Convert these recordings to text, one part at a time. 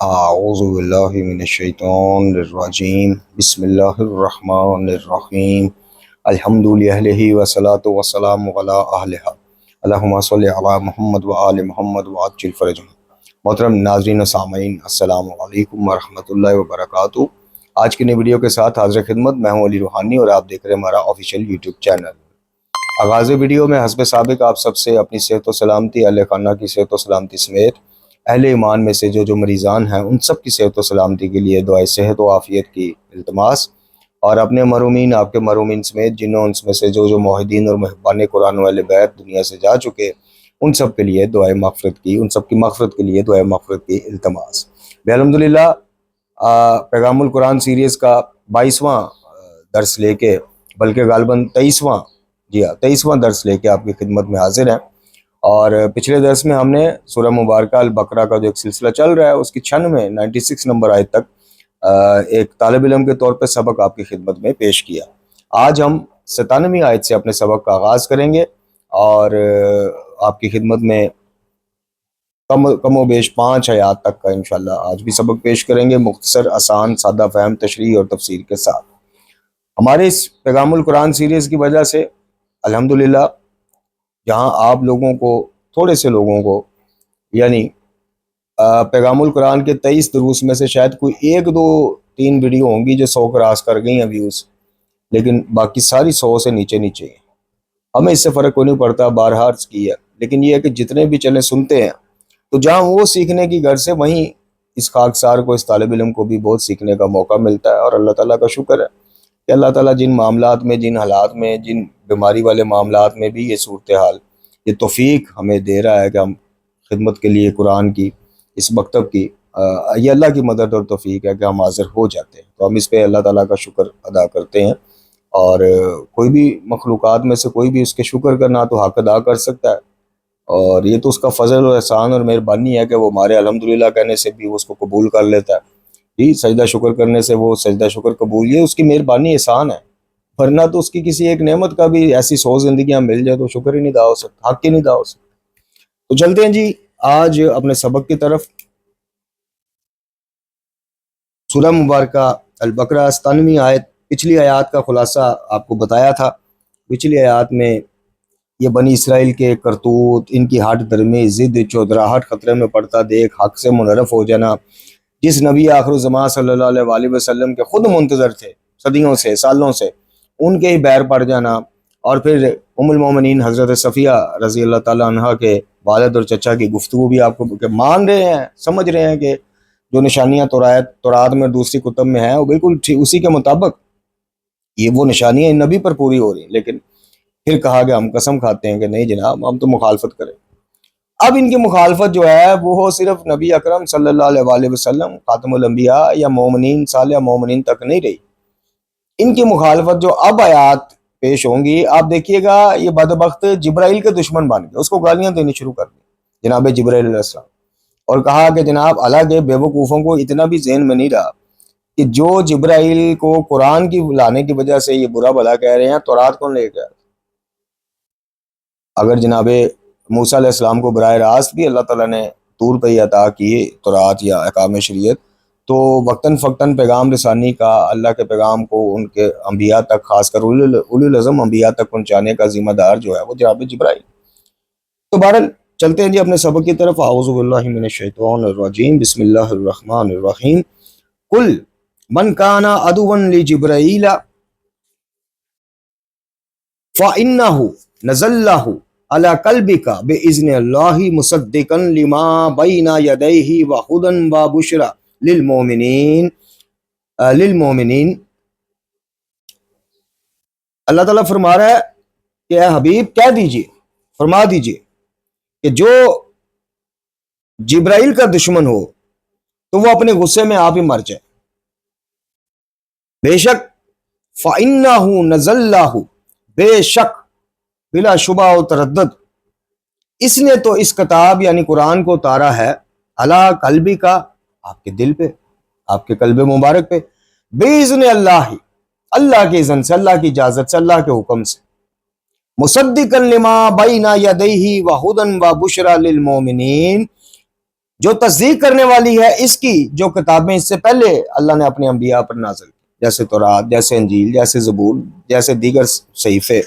اعوذ باللہ من الشیطان الرجیم بسم اللہ الرحمن الرحیم الحمد للہ والصلاة والسلام علی اہلہا اللہم صلی علی محمد وآل محمد وعجل فرجہم۔ محترم ناظرین و سامعین، السلام علیکم ورحمۃ اللہ وبرکاتہ۔ آج کی نئی ویڈیو کے ساتھ حاضر خدمت میں ہوں علی روحانی اور آپ دیکھ رہے ہیں ہمارا آفیشیل یوٹیوب چینل۔ آغاز ویڈیو میں حسب سابق آپ سب سے اپنی صحت و سلامتی، اہل خانہ کی صحت و سلامتی سمیت اہل ایمان میں سے جو مریضان ہیں ان سب کی صحت و سلامتی کے لیے دعائے صحت و عافیت کی التماس، اور اپنے مرحومین، آپ کے مرحومین سمیت جنوں ان میں سے جو موحدین اور محبان قرآن و اہل بیت دنیا سے جا چکے ان سب کے لیے دعائے مغفرت کی، ان سب کی مغفرت کے لیے دعائے مغفرت کی التماس۔ الحمدللہ پیغام القرآن سیریز کا 22واں درس لے کے، بلکہ غالباً 23واں درس لے کے آپ کی خدمت میں حاضر ہیں۔ اور پچھلے درس میں ہم نے سورہ مبارکہ البقرہ کا جو ایک سلسلہ چل رہا ہے اس کی 96 نمبر آیت تک ایک طالب علم کے طور پہ سبق آپ کی خدمت میں پیش کیا۔ آج ہم 97ویں آیت سے اپنے سبق کا آغاز کریں گے اور آپ کی خدمت میں کم و بیش 5 آیات تک کا انشاءاللہ آج بھی سبق پیش کریں گے، مختصر، آسان، سادہ فہم تشریح اور تفسیر کے ساتھ۔ ہمارے اس پیغام القرآن سیریز کی وجہ سے الحمدللہ جہاں آپ لوگوں کو، تھوڑے سے لوگوں کو، یعنی پیغام القرآن کے 23 دروس میں سے شاید کوئی 1 2 3 ویڈیو ہوں گی جو 100 کراس کر گئی ہیں ویوز، لیکن باقی ساری 100 سے نیچے نیچے ہیں۔ ہمیں اس سے فرق کوئی نہیں پڑتا، بارہا عرض کی ہے، لیکن یہ ہے کہ جتنے بھی چلے سنتے ہیں تو جہاں وہ سیکھنے کی غرض سے وہیں اس خاکسار کو، اس طالب علم کو بھی بہت سیکھنے کا موقع ملتا ہے، اور اللہ تعالیٰ کا شکر ہے کہ اللہ تعالیٰ جن معاملات میں، جن حالات میں، جن بیماری والے معاملات میں بھی یہ صورتحال، یہ توفیق ہمیں دے رہا ہے کہ ہم خدمت کے لیے قرآن کی، اس مکتب کی، یہ اللہ کی مدد اور توفیق ہے کہ ہم حاضر ہو جاتے ہیں، تو ہم اس پہ اللہ تعالیٰ کا شکر ادا کرتے ہیں۔ اور کوئی بھی مخلوقات میں سے کوئی بھی اس کے شکر کا نہ تو حق ادا کر سکتا ہے، اور یہ تو اس کا فضل اور احسان اور مہربانی ہے کہ وہ ہمارے الحمدللہ کہنے سے بھی وہ اس کو قبول کر لیتا ہے، جی سجدہ شکر کرنے سے وہ سجدہ شکر قبول، یہ اس کی مہربانی احسان ہے، ورنہ تو اس کی کسی ایک نعمت کا بھی ایسی 100 زندگیاں مل جائے تو شکر ہی نہیں ادا ہو سکتا، حق ہی نہیں ادا ہو سکتا۔ تو چلتے ہیں جی آج اپنے سبق کی طرف۔ سورہ مبارکہ البقرہ 97ویں آیت، پچھلی آیات کا خلاصہ آپ کو بتایا تھا۔ پچھلی آیات میں یہ بنی اسرائیل کے کرتوت، ان کی ہٹ درمی، ضد، چودراہٹ خطرے میں پڑتا دیکھ حق سے منحرف ہو جانا، جس نبی آخر الزمان صلی اللہ علیہ وآلہ وسلم کے خود منتظر تھے صدیوں سے، سالوں سے، ان کے ہی بیر پڑ جانا، اور پھر ام المومنین حضرت صفیہ رضی اللہ تعالیٰ عنہ کے والد اور چچا کی گفتگو بھی آپ کو کہ مان رہے ہیں، سمجھ رہے ہیں کہ جو نشانیاں تورات میں، دوسری کتب میں ہیں، وہ بالکل اسی کے مطابق یہ وہ نشانیاں ان نبی پر پوری ہو رہی ہیں، لیکن پھر کہا کہ ہم قسم کھاتے ہیں کہ نہیں جناب، ہم تو مخالفت کریں۔ اب ان کی مخالفت جو ہے وہ صرف نبی اکرم صلی اللہ علیہ وآلہ وسلم خاتم الانبیاء یا مومنین، صالح مومنین تک نہیں رہی، ان کی مخالفت جو اب آیات پیش ہوں گی، آپ دیکھیے گا یہ بدبخت جبرائیل کے دشمن بن گئے، اس کو گالیاں دینی شروع کر دی جناب جبرائیل علیہ السلام، اور کہا کہ جناب حالانکہ بے وقوفوں کو اتنا بھی ذہن میں نہیں رہا کہ جو جبرائیل کو قرآن کی لانے کی وجہ سے یہ برا بھلا کہہ رہے ہیں، تورات کون لے گیا؟ اگر جناب موسیٰ علیہ السلام کو براہ راست بھی اللہ تعالیٰ نے طور پہ ہی عطا کی تورات یا احکام شریعت، تو وقتاً فوقتاً پیغام رسانی کا، اللہ کے پیغام کو ان کے انبیاء تک، خاص کر اولی العزم انبیاء تک پہنچانے کا ذمہ دار جو ہے وہ جناب جبرائیل۔ تو بہرحال چلتے ہیں جی اپنے سبق کی طرف۔ اعوذ باللہ من الشیطان الرجیم، بسم اللہ الرحمن الرحیم۔ قل من کان عدوا لجبرائیل فإنہ نزلہ علی قلبک بإذن اللہ مصدقا لما بین یدیہ وہدی وبشری للمؤمنین۔ اللہ تعالیٰ فرما رہا ہے کہ اے حبیب کہہ دیجئے، فرما دیجئے کہ جو جبرائیل کا دشمن ہو تو وہ اپنے غصے میں آپ ہی مر جائے، بے شک فَإِنَّهُ نَزَلَّهُ، بے شک، بلا شبہ و تردد، اس نے تو اس کتاب یعنی قرآن کو اتارا ہے، علی قلبی کا، آپ کے دل پہ، آپ کے قلب مبارک پہ، بِإِذْنِ اللہ، اللہ کے اذن سے، اللہ کی اجازت سے، اللہ کے حکم سے، مصدقا لما بین یدیہ وہدی وبشری للمؤمنین، جو تصدیق کرنے والی ہے اس کی جو کتابیں اس سے پہلے اللہ نے اپنے انبیاء پر نازل کی، جیسے تورات، جیسے انجیل، جیسے زبور، جیسے دیگر صحیفے۔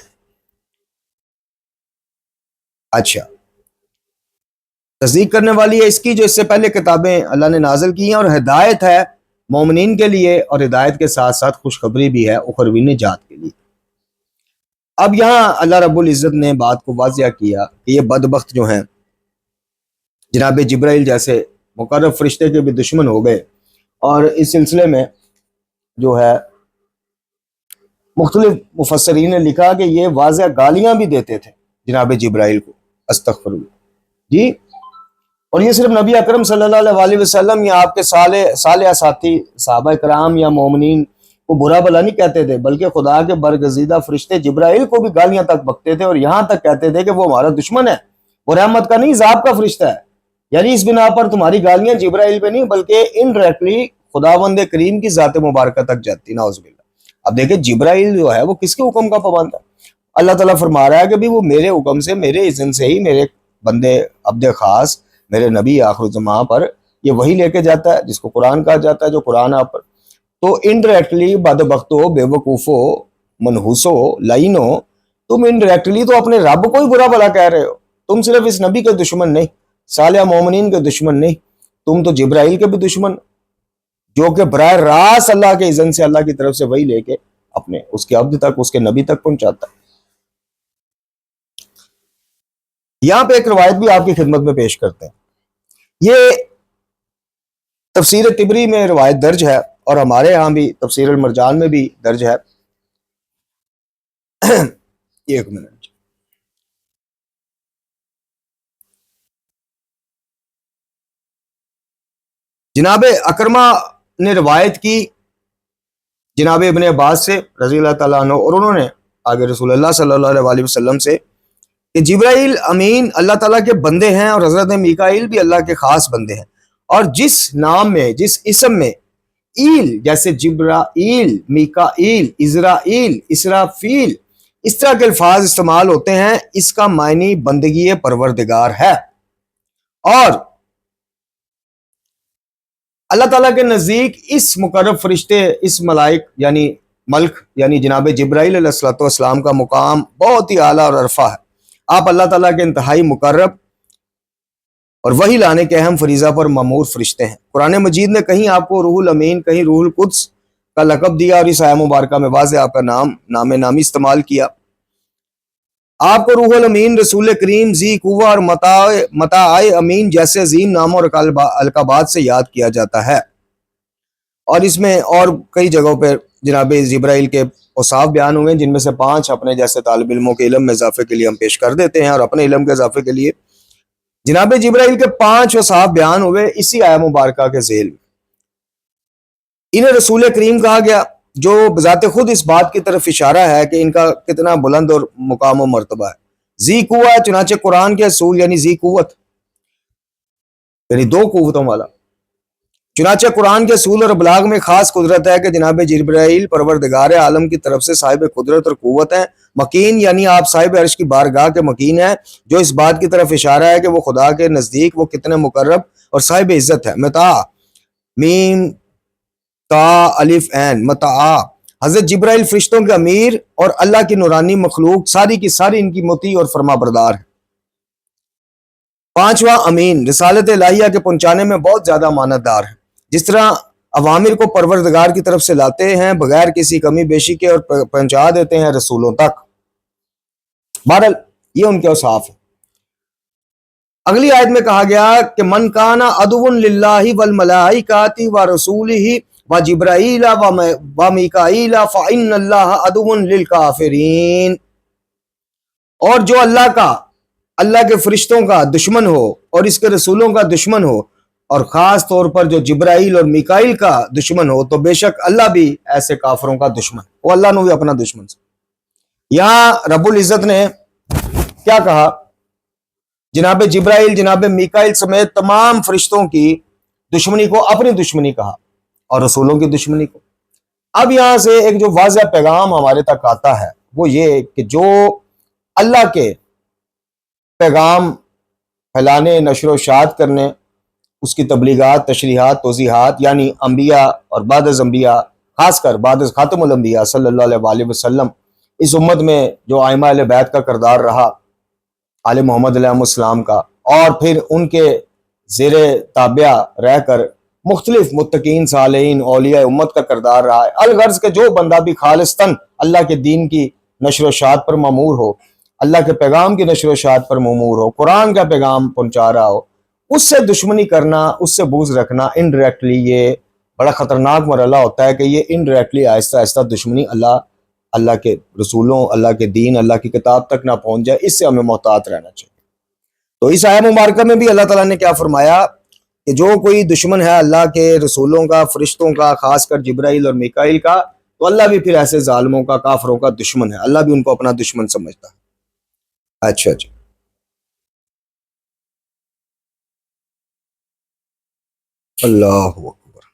اچھا، تصدیق کرنے والی ہے اس کی جو اس سے پہلے کتابیں اللہ نے نازل کی ہیں، اور ہدایت ہے مومنین کے لیے، اور ہدایت کے ساتھ ساتھ خوشخبری بھی ہے اخروی نجات کے لیے۔ اب یہاں اللہ رب العزت نے بات کو واضح کیا کہ یہ بدبخت جو ہیں جناب جبرائیل جیسے مقرب فرشتے کے بھی دشمن ہو گئے، اور اس سلسلے میں جو ہے مختلف مفسرین نے لکھا کہ یہ واضح گالیاں بھی دیتے تھے جناب جبرائیل کو، استغفر اللہ جی۔ اور یہ صرف نبی اکرم صلی اللہ علیہ وسلم یا آپ کے صالح ساتھی صحابہ کرام یا مومنین کو برا بلا نہیں کہتے تھے، بلکہ خدا کے برگزیدہ فرشتے جبرائیل کو بھی گالیاں تک بکتے تھے، اور یہاں تک کہتے تھے کہ وہ ہمارا دشمن ہے، وہ رحمت کا نہیں عذاب کا فرشتہ ہے۔ یعنی اس بنا پر تمہاری گالیاں جبرائیل پہ نہیں بلکہ انڈائریکٹلی خداوند کریم کی ذات مبارکہ تک جاتی، نعوذ باللہ۔ اب دیکھیں جبرائیل جو ہے وہ کس کے حکم کا پابند ہے؟ اللہ تعالیٰ فرما رہا ہے کہ بھی وہ میرے حکم سے، میرے اذن سے ہی میرے بندے عبد خاص میرے نبی آخر الزمان پر یہ وہی لے کے جاتا ہے جس کو قرآن کہا جاتا ہے، جو قرآن آپ پر۔ تو انڈائریکٹلی بدبختو، بے وقوفو، منحوسو، لائنو، تم انڈائریکٹلی تو اپنے رب کو ہی برا بلا کہہ رہے ہو۔ تم صرف اس نبی کے دشمن نہیں، صالح مومنین کے دشمن نہیں، تم تو جبرائیل کے بھی دشمن، جو کہ براہ راست اللہ کے اذن سے اللہ کی طرف سے وہی لے کے اپنے اس کے عبد تک، اس کے نبی تک پہنچاتا ہے۔ یہاں پہ ایک روایت بھی آپ کی خدمت میں پیش کرتے ہیں، یہ تفسیر طبری میں روایت درج ہے، اور ہمارے ہاں بھی تفسیر المرجان میں بھی درج ہے۔ ایک منٹ، جناب اکرمہ نے روایت کی جناب ابن عباس سے رضی اللہ تعالیٰ عنہ، اور انہوں نے آگے رسول اللہ صلی اللہ علیہ وسلم سے کہ جبرائیل امین اللہ تعالیٰ کے بندے ہیں، اور حضرت میکائیل بھی اللہ کے خاص بندے ہیں، اور جس نام میں، جس اسم میں ایل جیسے جبرائیل، میکائیل، اسرائیل، اسرافیل اس طرح کے الفاظ استعمال ہوتے ہیں، اس کا معنی بندگی پروردگار ہے۔ اور اللہ تعالیٰ کے نزدیک اس مقرب فرشتے، اس ملائک یعنی ملک یعنی جناب جبرائیل علیہ السلام کا مقام بہت ہی اعلیٰ اور عرفہ ہے۔ آپ اللہ تعالیٰ کے انتہائی مقرب اور وحی لانے کے اہم فریضہ پر مامور فرشتے ہیں۔ قرآن مجید نے کہیں آپ کو روح الامین، کہیں روح القدس کا لقب دیا، اور اس آیہ مبارکہ میں واضح آپ کا نام نامی استعمال کیا۔ آپ کو روح الامین، رسول کریم، ذی قوہ اور متاع امین جیسے عظیم ناموں اور القابات سے یاد کیا جاتا ہے، اور اس میں اور کئی جگہوں پہ جناب جبرائیل کے اوصاف بیان ہوئے ہیں، جن میں سے 5 اپنے جیسے طالب علموں کے علم میں اضافے کے لیے ہم پیش کر دیتے ہیں، اور اپنے علم کے اضافے کے لیے جناب جبرائیل کے 5 اوصاف بیان ہوئے اسی آیہ مبارکہ کے ذیل میں۔ انہیں رسول کریم کہا گیا، جو بذات خود اس بات کی طرف اشارہ ہے کہ ان کا کتنا بلند اور مقام و مرتبہ ہے۔ ذی قوہ ہے، چنانچہ قرآن کے اصول یعنی ذی قوت یعنی 2 قوتوں والا، چنانچہ قرآن کے اصول اور ابلاغ میں خاص قدرت ہے کہ جناب جبرائیل پروردگار عالم کی طرف سے صاحب قدرت اور قوت ہیں۔ مکین یعنی آپ صاحب عرش کی بارگاہ کے مکین ہیں، جو اس بات کی طرف اشارہ ہے کہ وہ خدا کے نزدیک وہ کتنے مقرب اور صاحب عزت ہے۔ متاع، میم تا الف عین، متاع، حضرت جبرائیل فرشتوں کے امیر اور اللہ کی نورانی مخلوق ساری کی ساری ان کی مطیع اور فرما بردار ہے۔ 5واں امین، رسالت الہیہ کے پہنچانے میں بہت زیادہ امانت دار ہے، جس طرح عوامر کو پروردگار کی طرف سے لاتے ہیں بغیر کسی کمی بیشی کے، اور پہنچا دیتے ہیں رسولوں تک۔ بہرحال یہ ان کے اوصاف ہیں۔ اگلی آیت میں کہا گیا کہ من کان عدو للہ والملائکۃ ورسولہ وجبرائیل ومیکائیل فإن اللہ عدو للکافرین، اور جو اللہ کے فرشتوں کا دشمن ہو اور اس کے رسولوں کا دشمن ہو، اور خاص طور پر جو جبرائیل اور میکائیل کا دشمن ہو، تو بے شک اللہ بھی ایسے کافروں کا دشمن، وہ اللہ نے بھی اپنا دشمن سے۔ یہاں رب العزت نے کیا کہا؟ جناب جبرائیل، جناب میکائیل سمیت تمام فرشتوں کی دشمنی کو اپنی دشمنی کہا، اور رسولوں کی دشمنی کو۔ اب یہاں سے ایک جو واضح پیغام ہمارے تک آتا ہے وہ یہ کہ جو اللہ کے پیغام پھیلانے، نشر و اشاعت کرنے اس کی تبلیغات، تشریحات، توضیحات، یعنی انبیاء اور بعد از انبیاء، خاص کر بعد از خاتم الانبیاء صلی اللہ علیہ وآلہ وسلم، اس امت میں جو ائمہ اہل بیت کا کردار رہا، آل محمد علیہ السلام کا، اور پھر ان کے زیر تابعہ رہ کر مختلف متقین، صالحین، اولیاء امت کا کردار رہا ہے۔ الغرض کہ جو بندہ بھی خالصتاً اللہ کے دین کی نشر و اشاعت پر مامور ہو، اللہ کے پیغام کی نشر و اشاعت پر مامور ہو، قرآن کا پیغام پہنچا رہا ہو، اس سے دشمنی کرنا، اس سے بغض رکھنا، انڈائریکٹلی یہ بڑا خطرناک مرحلہ ہوتا ہے کہ یہ انڈائریکٹلی آہستہ آہستہ دشمنی اللہ کے رسولوں، اللہ کے دین، اللہ کی کتاب تک نہ پہنچ جائے، اس سے ہمیں محتاط رہنا چاہیے۔ تو اس آیت مبارکہ میں بھی اللہ تعالیٰ نے کیا فرمایا کہ جو کوئی دشمن ہے اللہ کے رسولوں کا، فرشتوں کا، خاص کر جبرائیل اور میکائیل کا، تو اللہ بھی پھر ایسے ظالموں کا، کافروں کا دشمن ہے، اللہ بھی ان کو اپنا دشمن سمجھتا ہے۔ اچھا جی، اللہ اکبر۔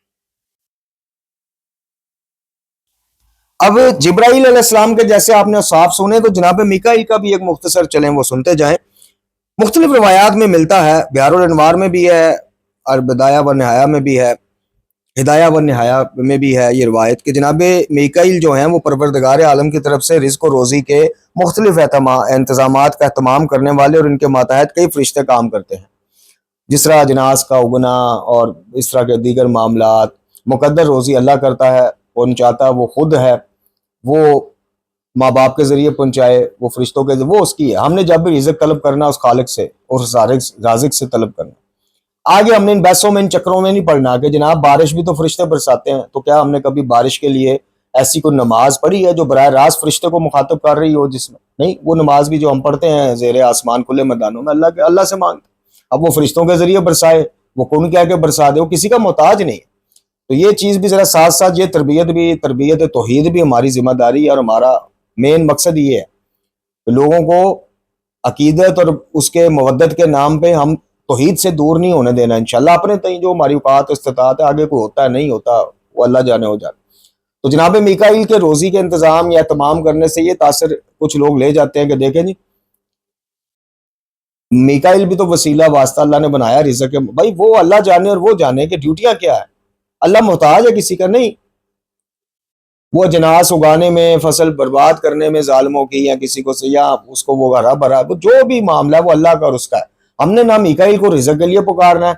اب جبرائیل علیہ السلام کے جیسے آپ نے صاف سنے، تو جناب میکائیل کا بھی ایک مختصر چلیں وہ سنتے جائیں۔ مختلف روایات میں ملتا ہے، بہار الانوار میں بھی ہے اور بدایہ و نہایہ میں بھی ہے، ہدایہ و نہایہ میں بھی ہے یہ روایت کہ جناب میکائیل جو ہیں وہ پروردگار عالم کی طرف سے رزق و روزی کے مختلف انتظامات کا اہتمام کرنے والے اور ان کے ماتحت کئی فرشتے کام کرتے ہیں، جس طرح جناز کا اگنا اور اس طرح کے دیگر معاملات۔ مقدر روزی اللہ کرتا ہے، پہنچاتا وہ خود ہے، وہ ماں باپ کے ذریعے پہنچائے، وہ فرشتوں کے ذریعے، وہ اس کی ہے۔ ہم نے جب بھی رزق طلب کرنا اس خالق سے اور اس رازق سے طلب کرنا۔ آگے ہم نے ان بحثوں میں، ان چکروں میں نہیں پڑھنا کہ جناب بارش بھی تو فرشتے برساتے ہیں، تو کیا ہم نے کبھی بارش کے لیے ایسی کوئی نماز پڑھی ہے جو براہ راست فرشتے کو مخاطب کر رہی ہو؟ جس میں نہیں، وہ نماز بھی جو ہم پڑھتے ہیں زیر آسمان کھلے میدانوں میں، اللہ سے مانگتے، اب وہ فرشتوں کے ذریعے برسائے، وہ کون کیا کہ برسا دے، وہ کسی کا محتاج نہیں ہے۔ تو یہ چیز بھی ذرا ساتھ ساتھ، یہ تربیت توحید بھی ہماری ذمہ داری ہے، اور ہمارا مین مقصد یہ ہے کہ لوگوں کو عقیدت اور اس کے مودت کے نام پہ ہم توحید سے دور نہیں ہونے دینا انشاءاللہ۔ اپنے تئیں جو ہماری اوقات استطاعت ہے، آگے کوئی ہوتا ہے نہیں ہوتا وہ اللہ جانے ہو جاتا۔ تو جناب میکائیل کے روزی کے انتظام یا اہتمام کرنے سے یہ تاثر کچھ لوگ لے جاتے ہیں کہ دیکھیں جی میکائیل بھی تو وسیلہ واسطہ اللہ نے بنایا رزق کے، بھائی وہ اللہ جانے اور وہ جانے کہ ڈیوٹیاں کیا ہے، اللہ محتاج ہے کسی کا نہیں۔ وہ جناس اگانے میں، فصل برباد کرنے میں ظالموں کی، یا کسی کو یا اس کو وہ ہرا بھرا، جو بھی معاملہ ہے وہ اللہ کا اور اس کا ہے۔ ہم نے نہ میکائیل کو رزق کے لیے پکارنا ہے،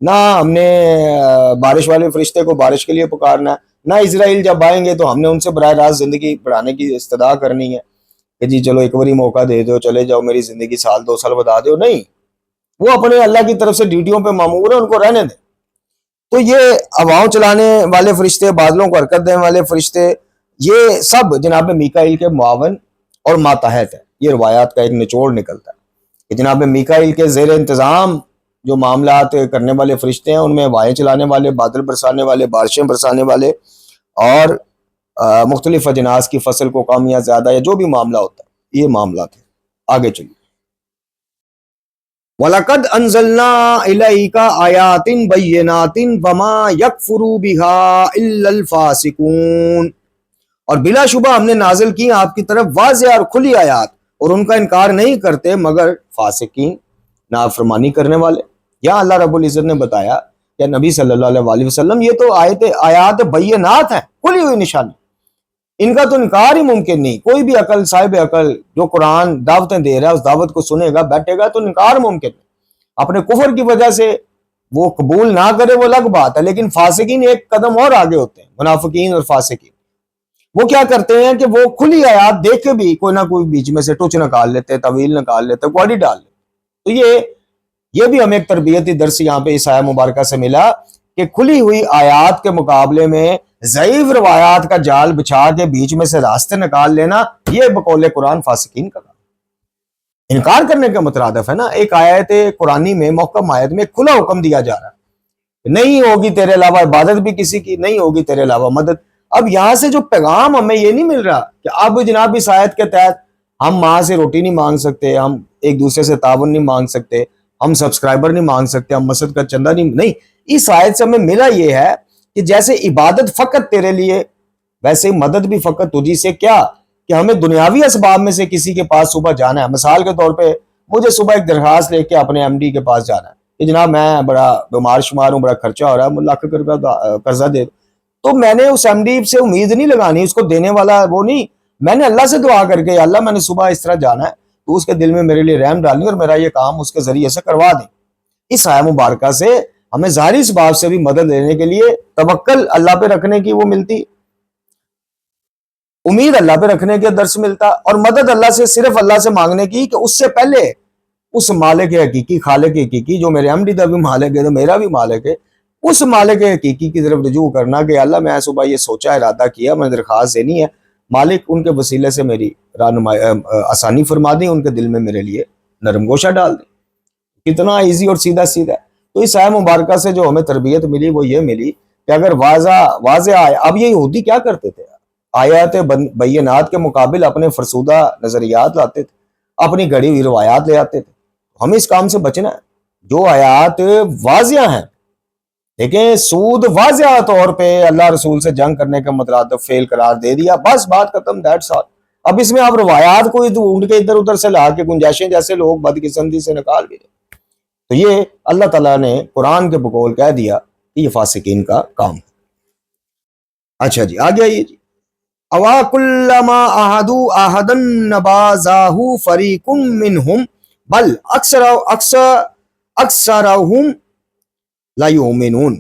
نہ ہم نے بارش والے فرشتے کو بارش کے لیے پکارنا ہے، نہ اسرائیل جب آئیں گے تو ہم نے ان سے براہ راست زندگی بڑھانے کی استدعا کرنی ہے کہ جی چلو ایک باری موقع دے دو، چلے جاؤ، میری زندگی سال دو سال بتا دو، نہیں۔ وہ اپنے اللہ کی طرف سے ڈیوٹیوں پہ مامور ہیں، ان کو رہنے دیں۔ تو یہ ہواؤں چلانے والے فرشتے، بادلوں کو حرکت دینے والے فرشتے، یہ سب جناب میکائیل کے معاون اور ماتحت ہے۔ یہ روایات کا ایک نچوڑ نکلتا ہے کہ جناب میکائیل کے زیر انتظام جو معاملات کرنے والے فرشتے ہیں، ان میں ہوائیں چلانے والے، بادل برسانے والے، بارشیں برسانے والے، اور مختلف اجناس کی فصل کو کم یا زیادہ یا جو بھی معاملہ ہوتا ہے، یہ معاملات ہیں۔ آگے چلیے، وَلَقَدْ أَنزَلْنَا إِلَيْكَ آيَاتٍ بَيِّنَاتٍ وَمَا يَكْفُرُ بِهَا إِلَّا الْفَاسِقُونَ، اور بلا شبہ ہم نے نازل کی آپ کی طرف واضح اور کھلی آیات، اور ان کا انکار نہیں کرتے مگر فاسقین، نافرمانی کرنے والے۔ یہاں اللہ رب العزت نے بتایا کہ نبی صلی اللہ علیہ وآلہ وسلم یہ تو آیات بینات ہیں، کھلی ہوئی نشانی، ان کا تو انکار ہی ممکن نہیں۔ کوئی بھی عقل، صاحب عقل جو قرآن دعوتیں دے رہا ہے، اس دعوت کو سنے گا، بیٹھے گا، تو انکار ممکن نہیں۔ اپنے کفر کی وجہ سے وہ قبول نہ کرے وہ الگ بات ہے، لیکن فاسقین ایک قدم اور آگے ہوتے ہیں، منافقین اور فاسقین۔ وہ کیا کرتے ہیں کہ وہ کھلی آیات دیکھ کے بھی کوئی نہ کوئی بیچ میں سے ٹچ نکال لیتے، طویل نکال لیتے، کوڑی ڈال لیتے۔ تو یہ بھی ہمیں ایک تربیتی درس یہاں پہ اس آیہ مبارکہ سے ملا کہ کھلی ہوئی آیات کے مقابلے میں ضعیف روایات کا جال بچھا کے بیچ میں سے راستے نکال لینا، یہ بقول قرآن فاسقین کا کام، انکار کرنے کا مترادف ہے نا۔ ایک آیت قرآنی میں، محکم آیت میں کھلا حکم دیا جا رہا ہے، نہیں ہوگی تیرے علاوہ عبادت بھی کسی کی، نہیں ہوگی تیرے علاوہ مدد۔ اب یہاں سے جو پیغام ہمیں یہ نہیں مل رہا کہ اب جناب اس آیت کے تحت ہم ماں سے روٹی نہیں مانگ سکتے، ہم ایک دوسرے سے تعاون نہیں مانگ سکتے، ہم سبسکرائبر نہیں مانگ سکتے، ہم مسجد کا چندہ نہیں۔ اس آیت سے ہمیں ملا یہ ہے کہ جیسے عبادت فقط تیرے لیے، ویسے مدد بھی فقط تجھی سے، کیا کہ ہمیں دنیاوی اسباب میں سے کسی کے پاس صبح جانا ہے، مثال کے طور پہ مجھے صبح ایک درخواست لے کے اپنے ایم ڈی کے پاس جانا ہے، کہ جناب میں بڑا بیمار شمار ہوں، بڑا خرچہ ہو رہا ہے، لاکھ روپیہ قرضہ دے دو، تو میں نے اس ایم ڈی سے امید نہیں لگانی، اس کو دینے والا وہ نہیں، میں نے اللہ سے دعا کر کے اللہ میں نے صبح اس طرح جانا ہے، تو اس کے دل میں میرے لیے رحم ڈالنی اور میرا یہ کام اس کے ذریعے سے کروا دیں۔ اس آیہ مبارکہ سے ہمیں ظاہری اسباب سے بھی مدد لینے کے لیے توکل اللہ پہ رکھنے کی وہ ملتی، امید اللہ پہ رکھنے کے درس ملتا، اور مدد اللہ سے صرف اللہ سے مانگنے کی کہ اس سے پہلے اس مالک حقیقی، خالق حقیقی جو میرے احمدی دا بھی مالک ہے تو میرا بھی مالک ہے، اس مالک حقیقی کی طرف رجوع کرنا کہ اللہ میں صبح یہ سوچا، ارادہ کیا، میں درخواست دینی ہے، مالک ان کے وسیلے سے میری رہنمائی آسانی فرما دیں، ان کے دل میں میرے لیے نرم گوشہ ڈال دیں۔ کتنا ایزی اور سیدھا سیدھا ہے۔ تو اس آیہ مبارکہ سے جو ہمیں تربیت ملی وہ یہ ملی کہ اگر واضح آئے، اب یہ یہودی کیا کرتے تھے، آیات بینات کے مقابل اپنے فرسودہ نظریات لاتے تھے، اپنی گھڑی ہوئی روایات لے آتے تھے۔ ہمیں اس کام سے بچنا ہے۔ جو آیات واضح ہیں، دیکھیں سود واضح طور پہ اللہ رسول سے جنگ کرنے کا مترادف فعل قرار دے دیا، بس بات ختم، دیٹس آل۔ اب اس میں آپ روایات کو ڈھونڈ کے ادھر ادھر سے لا کے گنجائشیں جیسے لوگ بدقسمتی سے نکال بھی دیں، تو یہ اللہ تعالیٰ نے قرآن کے بقول کہہ دیا کہ یہ فاسقین کا کام ہے۔ اچھا جی آگے آئیے جی۔ اوا کلما عہدوا عہدا نبذہ فریق منہم بل اکثرهم لا یؤمنون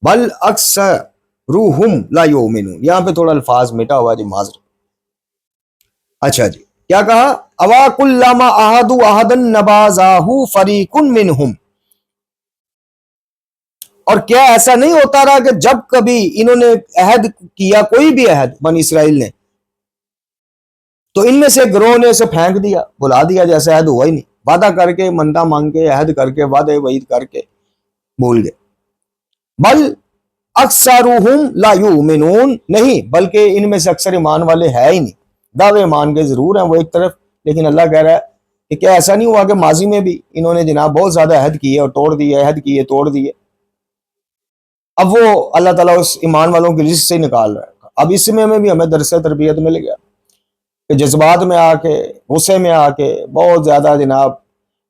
بل اکثرهم لا یؤمنون، یہاں پہ تھوڑا الفاظ مٹا ہوا جی، معذرت۔ اچھا جی کیا کہا؟ اوا کلما عہدوا عہدا نبذہ فریق منہم، اور کیا ایسا نہیں ہوتا رہا کہ جب کبھی انہوں نے عہد کیا، کوئی بھی عہد بنی اسرائیل نے، تو ان میں سے گروہ نے اسے پھینک دیا، بلا دیا، جیسے عہد ہوا ہی نہیں، وعدہ کر کے، منتا مانگ کے، عہد کر کے، وعدے وعید کر کے بھول گئے۔ بل اکثرهم لا یؤمنون، نہیں بلکہ ان میں سے اکثر ایمان والے ہے ہی نہیں، دعوے ایمان کے ضرور ہیں وہ ایک طرف، لیکن اللہ کہہ رہا ہے کہ کیا ایسا نہیں ہوا کہ ماضی میں بھی انہوں نے جناب بہت زیادہ عہد کیے اور توڑ دیے، عہد کیے توڑ دیے، اب وہ اللہ تعالیٰ اس ایمان والوں کی لسٹ سے نکال رہا ہے۔ اب اس میں بھی ہمیں درس تربیت مل گیا کہ جذبات میں آ کے، غصے میں آ کے بہت زیادہ جناب،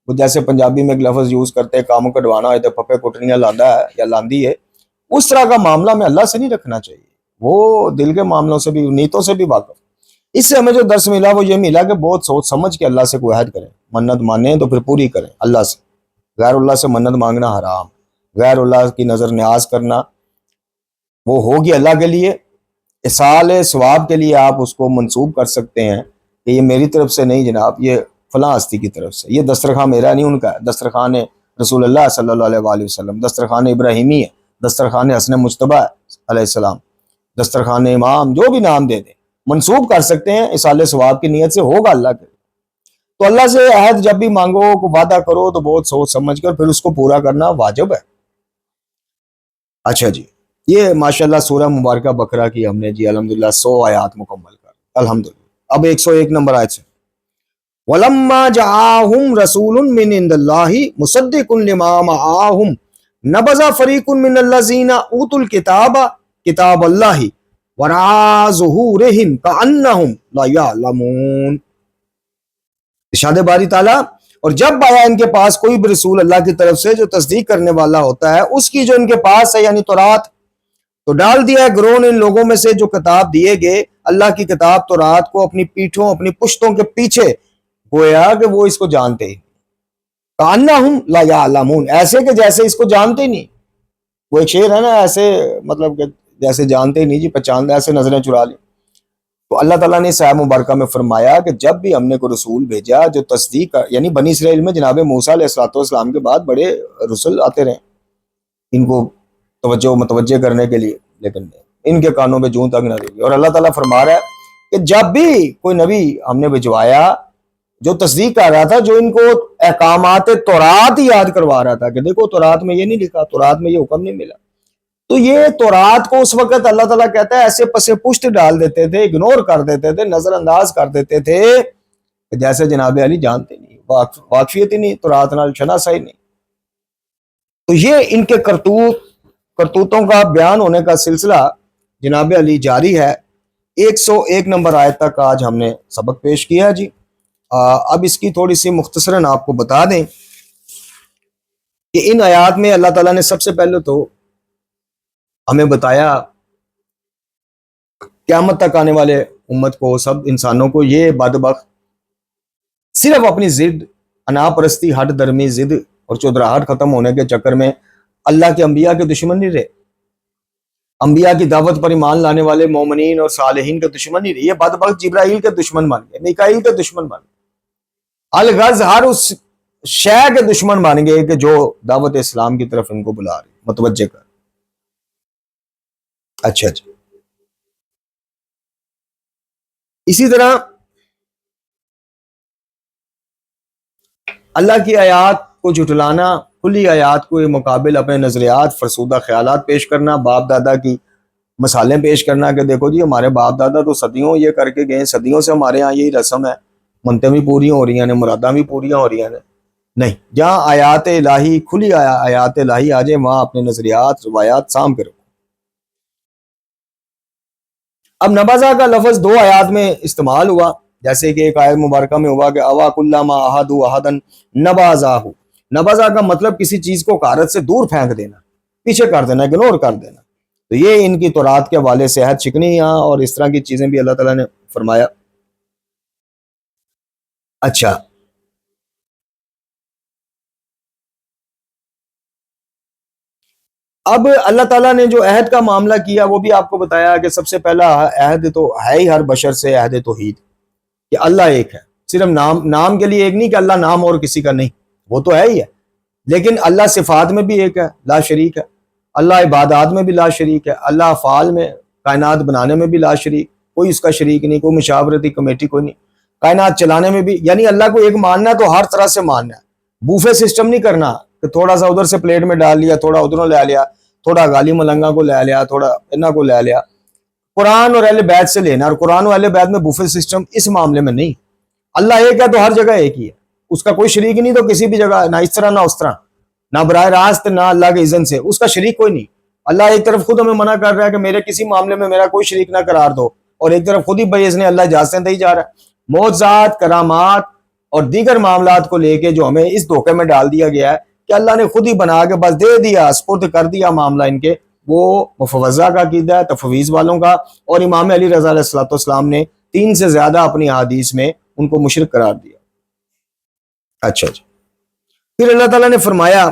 جیسے پنجابی میں ایک لفظ یوز کرتے ہیں، کام کٹوانا ہے تو پھپے کٹنیاں لاندا ہے یا لاندی ہے، اس طرح کا معاملہ میں اللہ سے نہیں رکھنا چاہیے، وہ دل کے معاملوں سے بھی، نیتوں سے بھی واقف۔ اس سے ہمیں جو درس ملا وہ یہ ملا کہ بہت سوچ سمجھ کے اللہ سے کوئی عہد کریں، منت مانیں تو پھر پوری کریں اللہ سے، غیر اللہ سے منت مانگنا حرام، غیر اللہ کی نظر نیاز کرنا وہ ہوگی اللہ کے لیے، اصال ثواب کے لیے آپ اس کو منسوب کر سکتے ہیں کہ یہ میری طرف سے نہیں جناب، یہ فلاں ہستی کی طرف سے، یہ دسترخوان میرا نہیں ان کا ہے، دسترخوان رسول اللہ صلی اللہ علیہ وسلم، دسترخوان ابراہیمی ہے، دسترخوان حسن مجتبیٰ علیہ السلام، دسترخوان امام، جو بھی نام دے دیں منسوب کر سکتے ہیں، اصال ثواب کی نیت سے ہوگا اللہ کے۔ تو اللہ سے عہد جب بھی مانگو، وعدہ کرو تو بہت سوچ سمجھ کر پھر اس کو پورا کرنا واجب ہے۔ اچھا جی یہ ماشاءاللہ سورہ مبارکہ بقرہ کی ہم نے جی الحمدللہ 100 آیات مکمل کر الحمدللہ۔ اب 101 نمبر آیت سے، وَلَمَّا جَاءَهُمْ رَسُولٌ مِّنْ عِندِ اللَّهِ مُصَدِّقٌ لِّمَا مَعَهُمْ نَبَذَ فَرِيقٌ مِّنَ الَّذِينَ أُوتُوا الْكِتَابَ كِتَابَ اللَّهِ وَرَاءَ ظُهُورِهِمْ كَأَنَّهُمْ لَا يَعْلَمُونَ۔ ارشاد باری تعالیٰ، اور جب آیا ان کے پاس کوئی بھی رسول اللہ کی طرف سے جو تصدیق کرنے والا ہوتا ہے اس کی جو ان کے پاس ہے، یعنی تورات، تو ڈال دیا ہے گروہ نے ان لوگوں میں سے جو کتاب دیے گئے اللہ کی کتاب تورات کو اپنی پیٹھوں، اپنی پشتوں کے پیچھے، گویا کہ وہ اس کو جانتے ہی، کأنہم لا یعلمون، ایسے کہ جیسے اس کو جانتے ہی نہیں۔ وہ ایک شعر ہے نا، ایسے مطلب کہ جیسے جانتے ہی نہیں جی، پہچان ایسے نظریں چرا لی۔ تو اللہ تعالیٰ نے اس آیہ مبارکہ میں فرمایا کہ جب بھی ہم نے کوئی رسول بھیجا جو تصدیق، یعنی بنی اسرائیل میں جناب موسیٰ علیہ السلام کے بعد بڑے رسول آتے رہے ان کو متوجہ کرنے کے لیے، لیکن ان کے کانوں میں جوں تک نہ لگی۔ اور اللہ تعالیٰ فرما رہا ہے کہ جب بھی کوئی نبی ہم نے بھجوایا جو تصدیق کر رہا تھا، جو ان کو احکامات تورات یاد کروا رہا تھا کہ دیکھو تورات میں یہ نہیں لکھا، تورات میں یہ حکم نہیں ملا، تو یہ تورات کو اس وقت اللہ تعالیٰ کہتا ہے ایسے پسے پشت ڈال دیتے تھے، اگنور کر دیتے تھے، نظر انداز کر دیتے تھے کہ جیسے جناب علی جانتے نہیں، واقفیت ہی نہیں، تورات نال شناسا ہی نہیں۔ تو یہ ان کے کرتوتوں کا بیان ہونے کا سلسلہ جناب علی جاری ہے۔ 101 نمبر آیت تک آج ہم نے سبق پیش کیا جی۔ اب اس کی تھوڑی سی مختصراً آپ کو بتا دیں کہ ان آیات میں اللہ تعالیٰ نے سب سے پہلے تو ہمیں بتایا قیامت تک آنے والے امت کو، سب انسانوں کو، یہ بدبخت صرف اپنی ضد، انا پرستی، ہٹ درمی ضد اور چودراہٹ ختم ہونے کے چکر میں اللہ کے انبیاء کے دشمن نہیں رہے، انبیاء کی دعوت پر ایمان لانے والے مومنین اور صالحین کے دشمن نہیں رہے، یہ بدبخت جبرائیل کے دشمن بن گئے، میکائیل کے دشمن بن گئے، الغرض ہر اس شے کے دشمن بن گئے کہ جو دعوت اسلام کی طرف ان کو بلا رہی، متوجہ کر۔ اچھا اچھا، اسی طرح اللہ کی آیات کو جھٹلانا، کھلی آیات کو مقابل اپنے نظریات، فرسودہ خیالات پیش کرنا، باپ دادا کی مثالیں پیش کرنا کہ دیکھو جی ہمارے باپ دادا تو صدیوں یہ کر کے گئے، صدیوں سے ہمارے ہاں یہی رسم ہے، منتیں بھی پوری ہو رہی ہیں، مراداں بھی پوری ہو رہی ہیں۔ نہیں، جہاں آیات الہی، کھلی آیات الہی آ جائے، وہاں اپنے نظریات، روایات سام کرو۔ اب نبذا کا لفظ دو آیات میں استعمال ہوا، جیسے کہ ایک آیت مبارکہ میں ہوا کہ اوا کلما احدوا احدا نبذاہ، نبذا کا مطلب کسی چیز کو غارت سے دور پھینک دینا، پیچھے کر دینا، اگنور کر دینا۔ تو یہ ان کی تورات کے حوالے سے عہد شکنی اور اس طرح کی چیزیں بھی اللہ تعالیٰ نے فرمایا۔ اچھا، اب اللہ تعالیٰ نے جو عہد کا معاملہ کیا وہ بھی آپ کو بتایا کہ سب سے پہلا عہد تو ہے ہی ہر بشر سے، عہد توحید، کہ اللہ ایک ہے، صرف نام کے لیے ایک نہیں کہ اللہ نام اور کسی کا نہیں، وہ تو ہے ہی ہے، لیکن اللہ صفات میں بھی ایک ہے، لا شریک ہے، اللہ عبادات میں بھی لا شریک ہے، اللہ افعال میں، کائنات بنانے میں بھی لا شریک، کوئی اس کا شریک نہیں، کوئی مشاورتی کمیٹی کوئی نہیں، کائنات چلانے میں بھی، یعنی اللہ کو ایک ماننا ہے تو ہر طرح سے ماننا ہے، بوفے سسٹم نہیں کرنا کہ تھوڑا سا ادھر سے پلیٹ میں ڈال لیا، تھوڑا ادھروں لے لیا، تھوڑا غالی ملنگا کو لے لیا، تھوڑا انہاں کو لے لیا۔ قرآن اور اہل بیت سے لینا، اور قرآن اور اہل بیت میں بوفے سسٹم اس معاملے میں نہیں۔ اللہ ایک ہے تو ہر جگہ ایک ہی ہے، اس کا کوئی شریک نہیں، تو کسی بھی جگہ نہ اس طرح نہ اس طرح، نہ براہ راست نہ اللہ کے اذن سے، اس کا شریک کوئی نہیں۔ اللہ ایک طرف خود ہمیں منع کر رہا ہے کہ میرے کسی معاملے میں میرا کوئی شریک نہ قرار دو، اور ایک طرف خود ہی باذن اللہ اجازتیں دے جا رہا ہے۔ معجزات، کرامات اور دیگر معاملات کو لے کے جو ہمیں اس دھوکے میں ڈال دیا گیا ہے کہ اللہ نے خود ہی بنا کے بس دے دیا، سپرد کر دیا معاملہ ان کے، وہ مفوضہ کا عقیدہ ہے، تفویض والوں کا، اور امام علی رضا علیہ السلام نے 3 سے زیادہ اپنی احادیث میں ان کو مشرک قرار دیا۔ اچھا اچھا، پھر اللہ تعالیٰ نے فرمایا،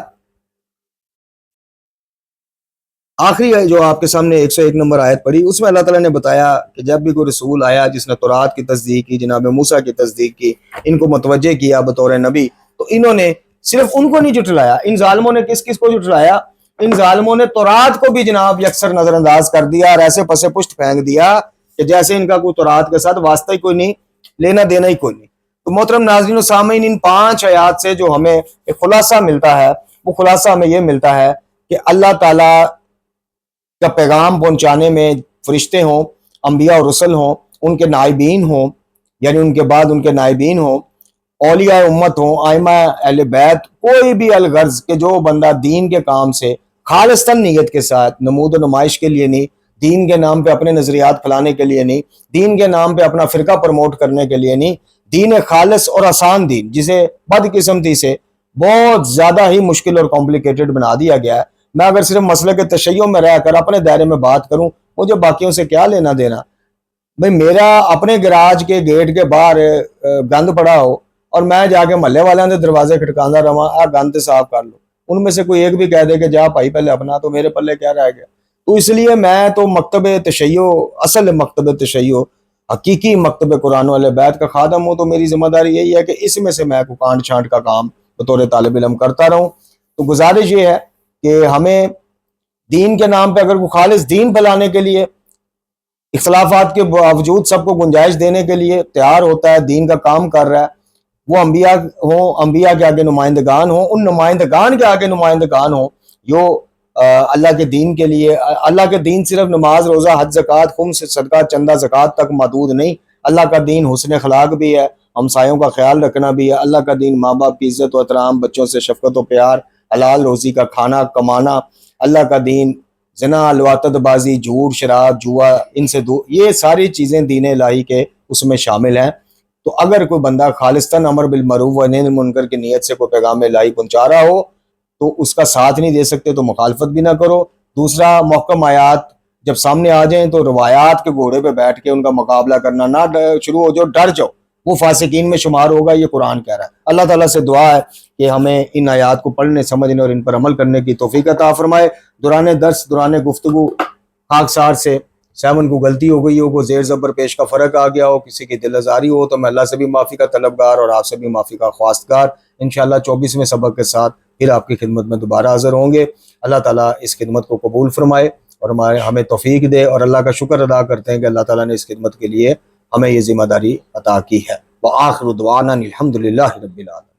آخری جو آپ کے سامنے 101 نمبر آیت پڑھی، اس میں اللہ تعالیٰ نے بتایا کہ جب بھی کوئی رسول آیا جس نے تورات کی تصدیق کی، جناب موسیٰ کی تصدیق کی، ان کو متوجہ کیا بطور نبی، تو انہوں نے صرف ان کو نہیں جھٹلایا، ان ظالموں نے کس کس کو جھٹلایا؟ ان ظالموں نے تورات کو بھی جناب یکسر نظر انداز کر دیا اور ایسے پسے پشت پھینک دیا کہ جیسے ان کا کوئی تورات کے ساتھ واسطہ ہی کوئی نہیں، لینا دینا ہی کوئی نہیں۔ تو محترم ناظرین و سامعین، ان 5 آیات سے جو ہمیں ایک خلاصہ ملتا ہے، وہ خلاصہ ہمیں یہ ملتا ہے کہ اللہ تعالیٰ کا پیغام پہنچانے میں فرشتے ہوں، انبیاء اور رسل ہوں، ان کے نائبین ہوں، یعنی ان کے بعد ان کے نائبین ہوں، اولیاء امت ہوں، ائمہ اہل بیت، کوئی بھی الغرض کہ جو بندہ دین کے کام سے خالصتاً نیت کے ساتھ، نمود و نمائش کے لیے نہیں، دین کے نام پہ اپنے نظریات پھیلانے کے لیے نہیں، دین کے نام پہ اپنا فرقہ پروموٹ کرنے کے لیے نہیں، دین خالص اور آسان دین جسے بدقسمتی سے بہت زیادہ ہی مشکل اور کمپلیکیٹڈ بنا دیا گیا ہے۔ میں اگر صرف مسئلے کے تشیع میں رہ کر اپنے دائرے میں بات کروں، مجھے باقیوں سے کیا لینا دینا؟ بھئی میرا اپنے گراج کے گیٹ کے باہر گند پڑا ہو اور میں جا کے محلے والوں کے دروازے کھٹکانا رہا، آ گند صاف کر لو، ان میں سے کوئی ایک بھی کہہ دے کہ جا بھائی پہلے اپنا، تو میرے پلے کیا رہ گیا؟ تو اس لیے میں تو مکتب تشیع، اصل مکتب تشیع، حقیقی مکتب قرآن و اہل بیت کا خادم ہوں، تو میری ذمہ داری یہی ہے کہ اس میں سے میں کو کانٹ چھانٹ کا کام بطور طالب علم کرتا رہوں۔ تو گزارش یہ ہے کہ ہمیں دین کے نام پہ اگر کوئی خالص دین پھیلانے کے لیے، اختلافات کے باوجود سب کو گنجائش دینے کے لیے تیار ہوتا ہے، دین کا کام کر رہا ہے، وہ انبیاء ہوں، انبیاء کے آگے نمائندگان ہوں، ان نمائندگان کے آگے نمائندگان ہوں جو اللہ کے دین کے لیے، اللہ کے دین صرف نماز، روزہ، حج، زکوٰۃ، خمس، صدقہ، چندہ، زکوٰۃ تک محدود نہیں، اللہ کا دین حسن اخلاق بھی ہے، ہمسایوں کا خیال رکھنا بھی ہے، اللہ کا دین ماں باپ کی عزت و احترام، بچوں سے شفقت و پیار، حلال روزی کا کھانا کمانا، اللہ کا دین زنا، لواطت بازی، جھوٹ، شراب، جوا، ان سے دور، یہ ساری چیزیں دین الہی کے اس میں شامل ہیں۔ تو اگر کوئی بندہ خالصتاً امر بالمعروف و نہی عن المنکر کی نیت سے کوئی پیغام الہی پہنچا رہا ہو، تو اس کا ساتھ نہیں دے سکتے تو مخالفت بھی نہ کرو۔ دوسرا، محکم آیات جب سامنے آ جائیں تو روایات کے گھوڑے پہ بیٹھ کے ان کا مقابلہ کرنا نہ شروع ہو جاؤ، ڈر جاؤ، وہ فاسقین میں شمار ہوگا، یہ قرآن کہہ رہا ہے۔ اللہ تعالیٰ سے دعا ہے کہ ہمیں ان آیات کو پڑھنے، سمجھنے اور ان پر عمل کرنے کی توفیق عطا فرمائے۔ دوران درس، دوران گفتگو خاکسار سے سیون کو غلطی ہو گئی ہو، کو زیر زبر پیش کا فرق آ گیا ہو، کسی کی دل آزاری ہو، تو میں اللہ سے بھی معافی کا طلبگار اور آپ سے بھی معافی کا خواستگار۔ انشاءاللہ 24ویں سبق کے ساتھ پھر آپ کی خدمت میں دوبارہ حاضر ہوں گے۔ اللہ تعالیٰ اس خدمت کو قبول فرمائے اور ہمیں توفیق دے، اور اللہ کا شکر ادا کرتے ہیں کہ اللہ تعالیٰ نے اس خدمت کے لیے ہمیں یہ ذمہ داری عطا کی ہے۔ وآخر دعوانا الحمدللہ رب العالمین۔